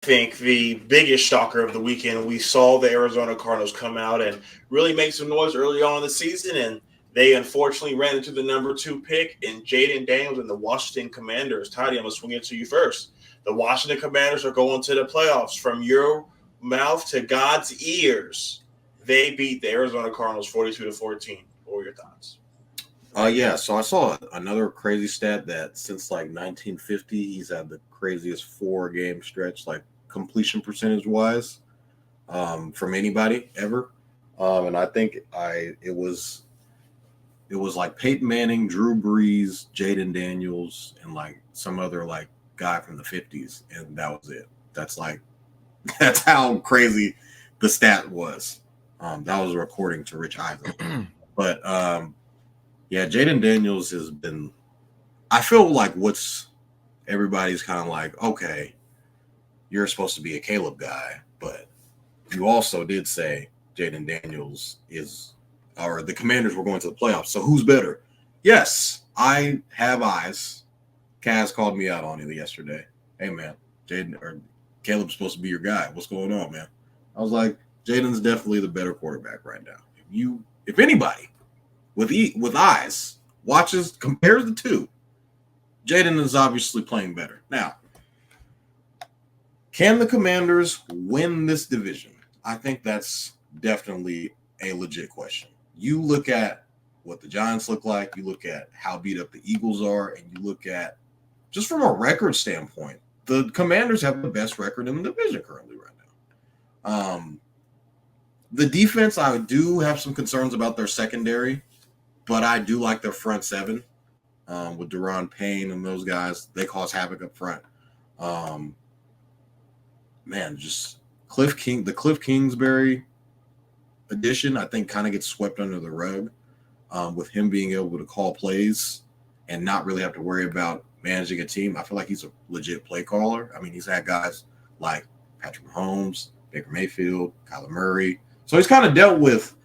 think the biggest shocker of the weekend, we saw the Arizona Cardinals come out and really make some noise early on in the season, and they unfortunately ran into the number two pick in Jaden Daniels and the Washington Commanders. Toddy, I'm going to swing it to you first. The Washington Commanders are going to the playoffs. From your mouth to God's ears, they beat the Arizona Cardinals 42-14. What were your thoughts? Yeah, so I saw another crazy stat that since like 1950, he's had the craziest 4 game stretch, like completion percentage wise, from anybody ever. And I think it was like Peyton Manning, Drew Brees, Jaden Daniels, and like some other like guy from the 50s, and that was it. That's like that's how crazy the stat was. That was according to Rich Eisen. But yeah, Jaden Daniels has been. I feel like what's everybody's kind of like, okay, you're supposed to be a Caleb guy, but you also did say Jaden Daniels is, or the Commanders were going to the playoffs. So who's better? Yes, I have eyes. Kaz called me out on it yesterday. Hey man, Jaden or Caleb's supposed to be your guy. What's going on, man? I was like, Jaden's definitely the better quarterback right now. If anybody with eyes watches compares the two, Jaden is obviously playing better. Now, can the Commanders win this division? I think that's definitely a legit question. You look at what the Giants look like, you look at how beat up the Eagles are, and you look at just from a record standpoint, the Commanders have the best record in the division currently right now. The defense, I do have some concerns about their secondary, but I do like their front seven with Deron Payne and those guys. They cause havoc up front. Um, Man, just the Cliff Kingsbury addition, I think, kind of gets swept under the rug with him being able to call plays and not really have to worry about managing a team. I feel like he's a legit play caller. I mean, he's had guys like Patrick Mahomes, Baker Mayfield, Kyler Murray. So he's kind of dealt with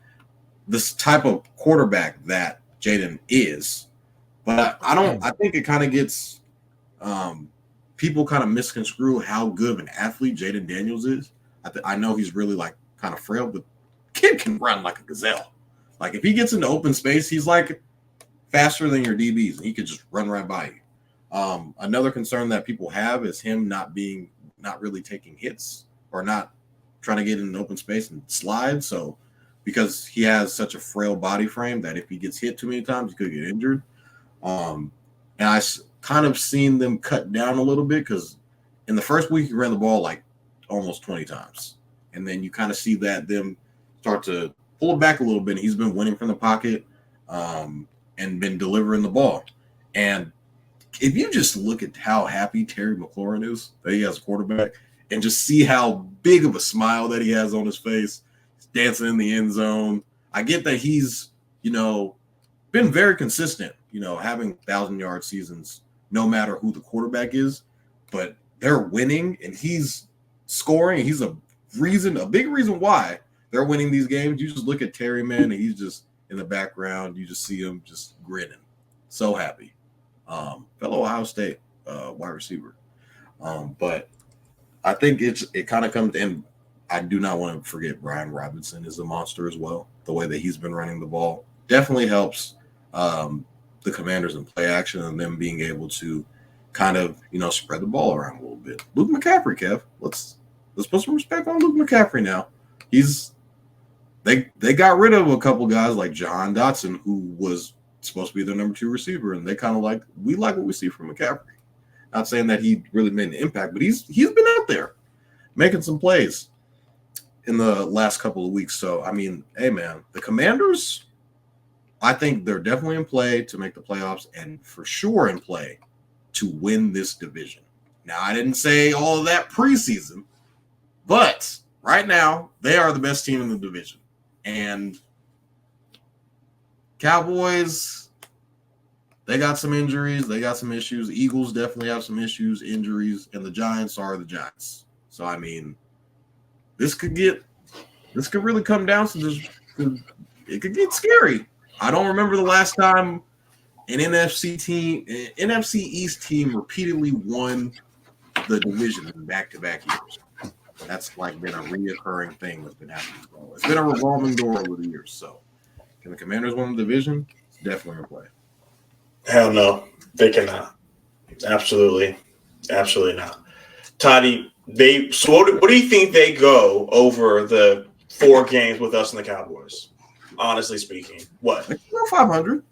this type of quarterback that Jaden is. But I think it kind of gets people kind of misconstrue how good of an athlete Jaden Daniels is. I know he's really like kind of frail, but kid can run like a gazelle. Like if he gets into open space, he's like faster than your DBs, and he could just run right by you. Another concern that people have is him not really taking hits or not trying to get in an open space and slide. So because he has such a frail body frame that if he gets hit too many times, he could get injured. And I kind of seen them cut down a little bit because in the first week he ran the ball like almost 20 times. And then you kind of see that them start to pull it back a little bit. He's been winning from the pocket and been delivering the ball. And if you just look at how happy Terry McLaurin is that he has a quarterback and just see how big of a smile that he has on his face, he's dancing in the end zone. I get that he's, been very consistent, having 1,000-yard seasons no matter who the quarterback is, but they're winning and he's scoring. And he's a big reason why they're winning these games. You just look at Terry, man, and he's just in the background. You just see him just grinning, so happy. Fellow Ohio State wide receiver. But I think it kind of comes in. I do not want to forget Brian Robinson is a monster as well. The way that he's been running the ball definitely helps the Commanders in play action and them being able to kind of, spread the ball around a little bit. Luke McCaffrey, Kev, let's put some respect on Luke McCaffrey now. They got rid of a couple guys like Jahan Dotson, who was supposed to be their number 2 receiver, and they kind of we like what we see from McCaffrey. Not saying that he really made an impact, but he's been out there making some plays in the last couple of weeks. So, I mean, hey, man, the Commanders, I think they're definitely in play to make the playoffs and for sure in play to win this division. Now, I didn't say all of that preseason, but right now, they are the best team in the division. And Cowboys, they got some injuries. They got some issues. Eagles definitely have some issues, injuries, and the Giants are the Giants. So, I mean, this could really come down to this. It could get scary. I don't remember the last time an NFC East team repeatedly won the division in back-to-back years. That's like been a reoccurring thing that's been happening. So it's been a revolving door over the years. So can the Commanders win the division? It's definitely a play. Hell no, they cannot. Absolutely not. Toddy, so what do you think they go over the 4 games with us and the Cowboys? Honestly speaking, what? 500.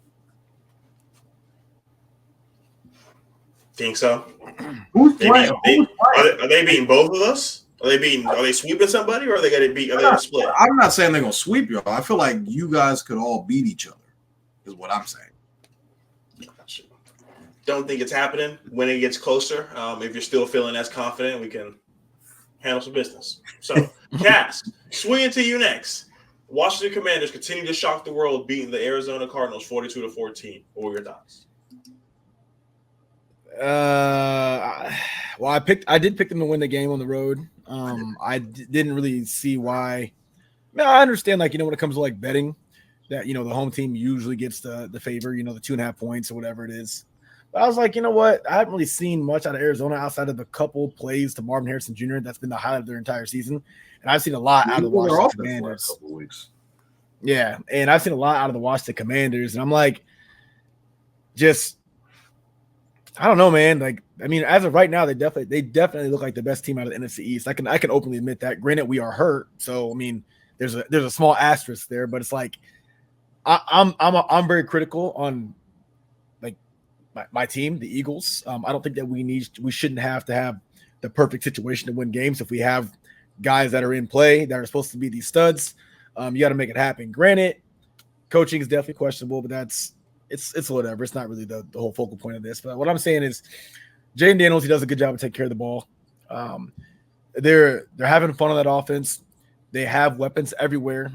Think so? Who's playing? Are they beating both of us? Are they sweeping somebody, or are they going to beat? Are they going to split? I'm not saying they're going to sweep y'all. I feel like you guys could all beat each other. Is what I'm saying. Don't think it's happening. When it gets closer, if you're still feeling as confident, we can handle some business. So, Cass, swinging to you next. Washington Commanders continue to shock the world, beating the Arizona Cardinals 42-14. What were your thoughts? Well, I did pick them to win the game on the road. Didn't really see why. I understand, like, when it comes to like betting, that the home team usually gets the favor, the 2.5 points or whatever it is. But I was like, you know what? I haven't really seen much out of Arizona outside of the couple plays to Marvin Harrison Jr. That's been the highlight of their entire season. And I've seen a lot out of the Washington Commanders. For a couple weeks. Yeah, and I've seen a lot out of the Washington Commanders, and I'm like, I don't know, man. Like, as of right now, they definitely look like the best team out of the NFC East. I can openly admit that. Granted, we are hurt, so there's a small asterisk there, but it's like I'm very critical on like my team, the Eagles. I don't think that we shouldn't have to have the perfect situation to win games. If we have guys that are in play that are supposed to be these studs, you got to make it happen. Granted, coaching is definitely questionable, but it's whatever. It's not really the whole focal point of this. But what I'm saying is, Jaden Daniels, he does a good job of taking care of the ball. They're having fun on that offense. They have weapons everywhere.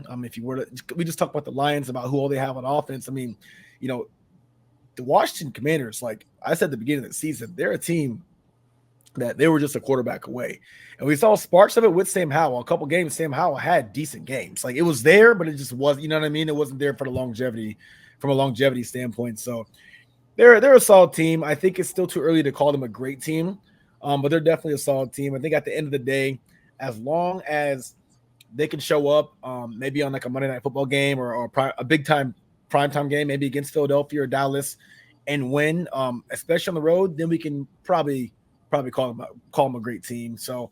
We just talked about the Lions, about who all they have on offense. The Washington Commanders, like I said at the beginning of the season, they're a team that they were just a quarterback away. And we saw sparks of it with Sam Howell. A couple games, Sam Howell had decent games. Like, it was there, but it just wasn't, you know what I mean? It wasn't there for the longevity, from a longevity standpoint. So they're a solid team. I think it's still too early to call them a great team, but they're definitely a solid team. I think at the end of the day, as long as they can show up, maybe on like a Monday Night Football game or a big-time primetime game, maybe against Philadelphia or Dallas, and win, especially on the road, then we can probably call them a great team. So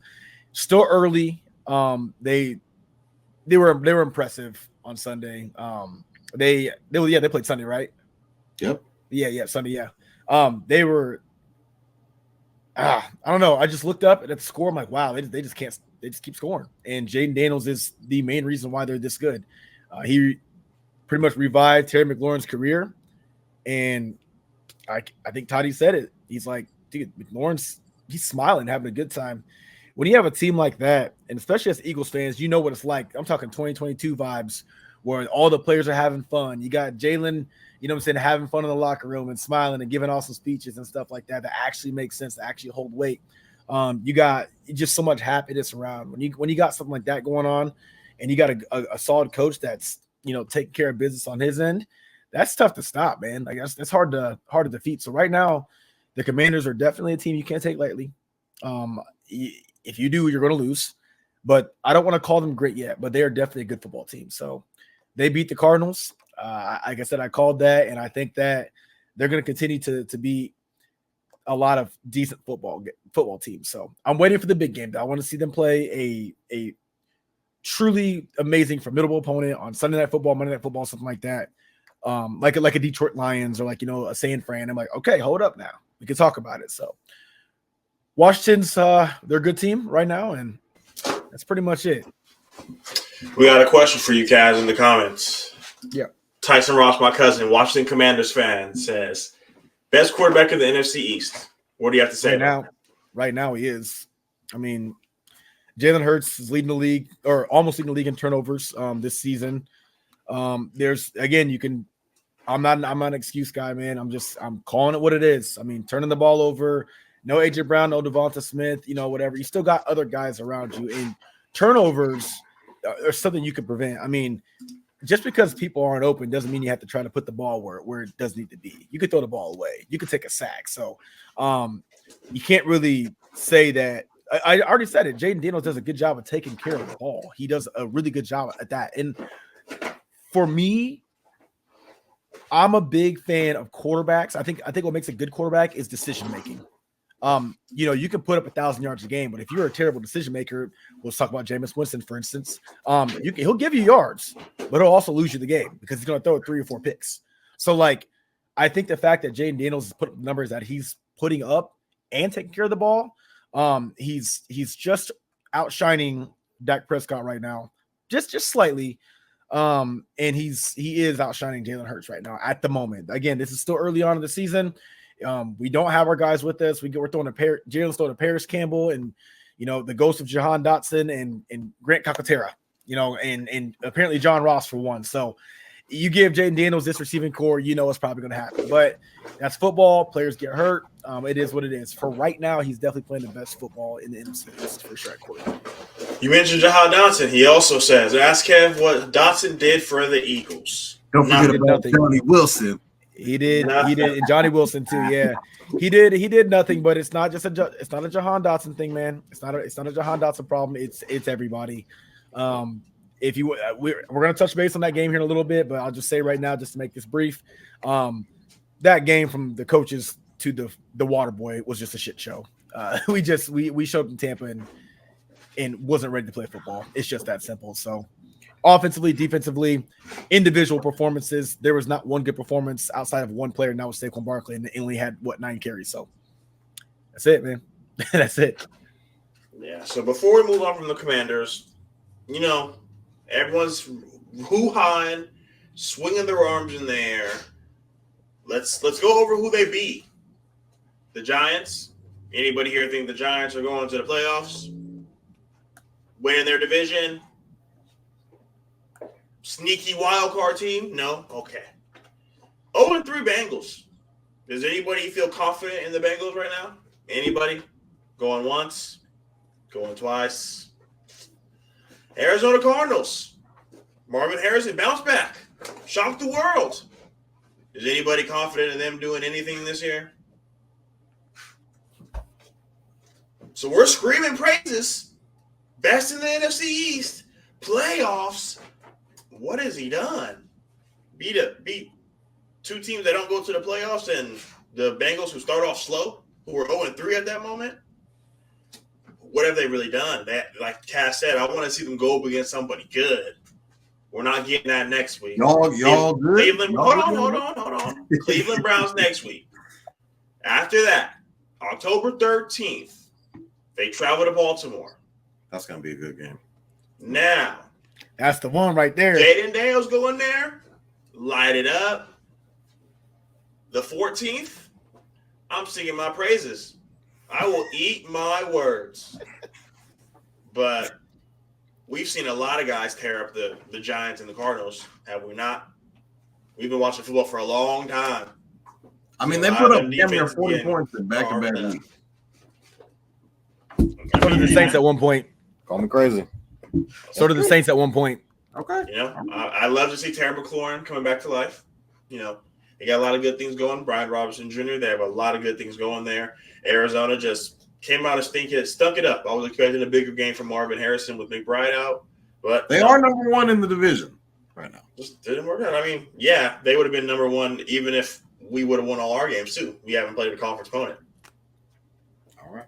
still early. They were impressive on Sunday. They played Sunday, right? Yep. Yeah, Sunday, yeah. They were I don't know. I just looked up at the score. I'm like, wow, they just can't. They just keep scoring. And Jaden Daniels is the main reason why they're this good. He pretty much revived Terry McLaurin's career, and I think Toddy said it. He's like, dude, McLaurin's he's smiling, having a good time. When you have a team like that, and especially as Eagles fans, you know what it's like. I'm talking 2022 vibes, where all the players are having fun. You got Jalen, having fun in the locker room and smiling and giving awesome speeches and stuff like that actually makes sense, that actually hold weight. You got just so much happiness around when you got something like that going on, and you got a solid coach that's taking care of business on his end. That's tough to stop, man. Like that's hard to defeat. So right now, the Commanders are definitely a team you can't take lightly. If you do, you're going to lose. But I don't want to call them great yet, but they are definitely a good football team. So they beat the Cardinals. Like I said, I called that, and I think that they're going to continue to be a lot of decent football teams. So I'm waiting for the big game. I want to see them play a truly amazing, formidable opponent on Sunday Night Football, Monday Night Football, something like that. Like a Detroit Lions or a San Fran. I'm like, okay, hold up now. We can talk about it. So Washington's they're a good team right now, and that's pretty much it. We got a question for you guys in the comments. Yeah. Tyson Ross, my cousin, Washington Commanders fan, says, best quarterback in the NFC East. What do you have to say Right now he is. Jalen Hurts is leading the league, or almost leading the league in turnovers this season. There's I'm not an excuse guy, man. I'm calling it what it is. Turning the ball over, no AJ Brown, no Devonta Smith, whatever. You still got other guys around you, and turnovers are something you can prevent. Just because people aren't open doesn't mean you have to try to put the ball where it does need to be. You could throw the ball away. You could take a sack. So you can't really say that I already said it. Jaden Daniels does a good job of taking care of the ball. He does a really good job at that. And for me, I'm a big fan of quarterbacks. I think what makes a good quarterback is decision making. You can put up 1,000 yards a game, but if you're a terrible decision maker, let's talk about Jameis Winston, for instance. He'll give you yards, but he'll also lose you the game because he's going to throw 3 or 4 picks. So, like, I think the fact that Jaden Daniels has put up the numbers that he's putting up and taking care of the ball, he's just outshining Dak Prescott right now, just slightly. And he is outshining Jalen Hurts right now at the moment. Again, this is still early on in the season. We don't have our guys with us. We're throwing Jalen's throwing to Paris Campbell and the ghost of Jahan Dotson and Grant Calcaterra, and apparently John Ross for one. So you give Jaden Daniels this receiving core, it's probably going to happen. But that's football. Players get hurt. It is what it is. For right now, he's definitely playing the best football in the NFC East for sure. You mentioned Jahan Dotson. He also says, ask Kev what Dotson did for the Eagles. Don't forget about Johnny Wilson. He did, and Johnny Wilson too. Yeah, he did nothing. But it's not a Jahan Dotson thing, man. It's not a Jahan Dotson problem. It's everybody. If you we're gonna touch base on that game here in a little bit, but I'll just say right now, just to make this brief, that game from the coaches to the water boy was just a shit show. We showed up in Tampa and wasn't ready to play football. It's just that simple. So offensively, defensively, individual performances, there was not one good performance outside of one player, and that was Saquon Barkley, and he only had 9 carries. So that's it, man. That's it. Yeah. So before we move on from the Commanders, everyone's hoo-hawing, swinging their arms in the air. Let's go over who they beat. The Giants. Anybody here think the Giants are going to the playoffs? Winning their division? Sneaky wild card team? No? Okay. 0-3 Bengals. Does anybody feel confident in the Bengals right now? Anybody? Going once? Going twice? Arizona Cardinals. Marvin Harrison bounced back. Shocked the world. Is anybody confident in them doing anything this year? So we're screaming praises. Best in the NFC East. Playoffs. What has he done? Beat 2 teams that don't go to the playoffs and the Bengals who start off slow, who were 0-3 at that moment. What have they really done? That, like Cass said, I want to see them go up against somebody good. We're not getting that next week. Y'all good? Cleveland, hold on. Cleveland Browns next week. After that, October 13th, they travel to Baltimore. That's going to be a good game. Now, that's the one right there. Jaden Daniels go in there, light it up. The 14th, I'm singing my praises. I will eat my words. But we've seen a lot of guys tear up the Giants and the Cardinals, have we not? We've been watching football for a long time. I mean, they put up damn near 40 points in back-to-back weeks. So did the Saints at one point. Call me crazy. So did the Saints at one point. Okay. I love to see Terry McLaurin coming back to life. They got a lot of good things going. Brian Robinson Jr., they have a lot of good things going there. Arizona just came out as thinking it stunk it up. I was expecting a bigger game from Marvin Harrison with McBride out. But they are number 1 in the division right now. Just didn't work out. I mean, yeah, they would have been number 1 even if we would have won all our games too. We haven't played a conference opponent. All right.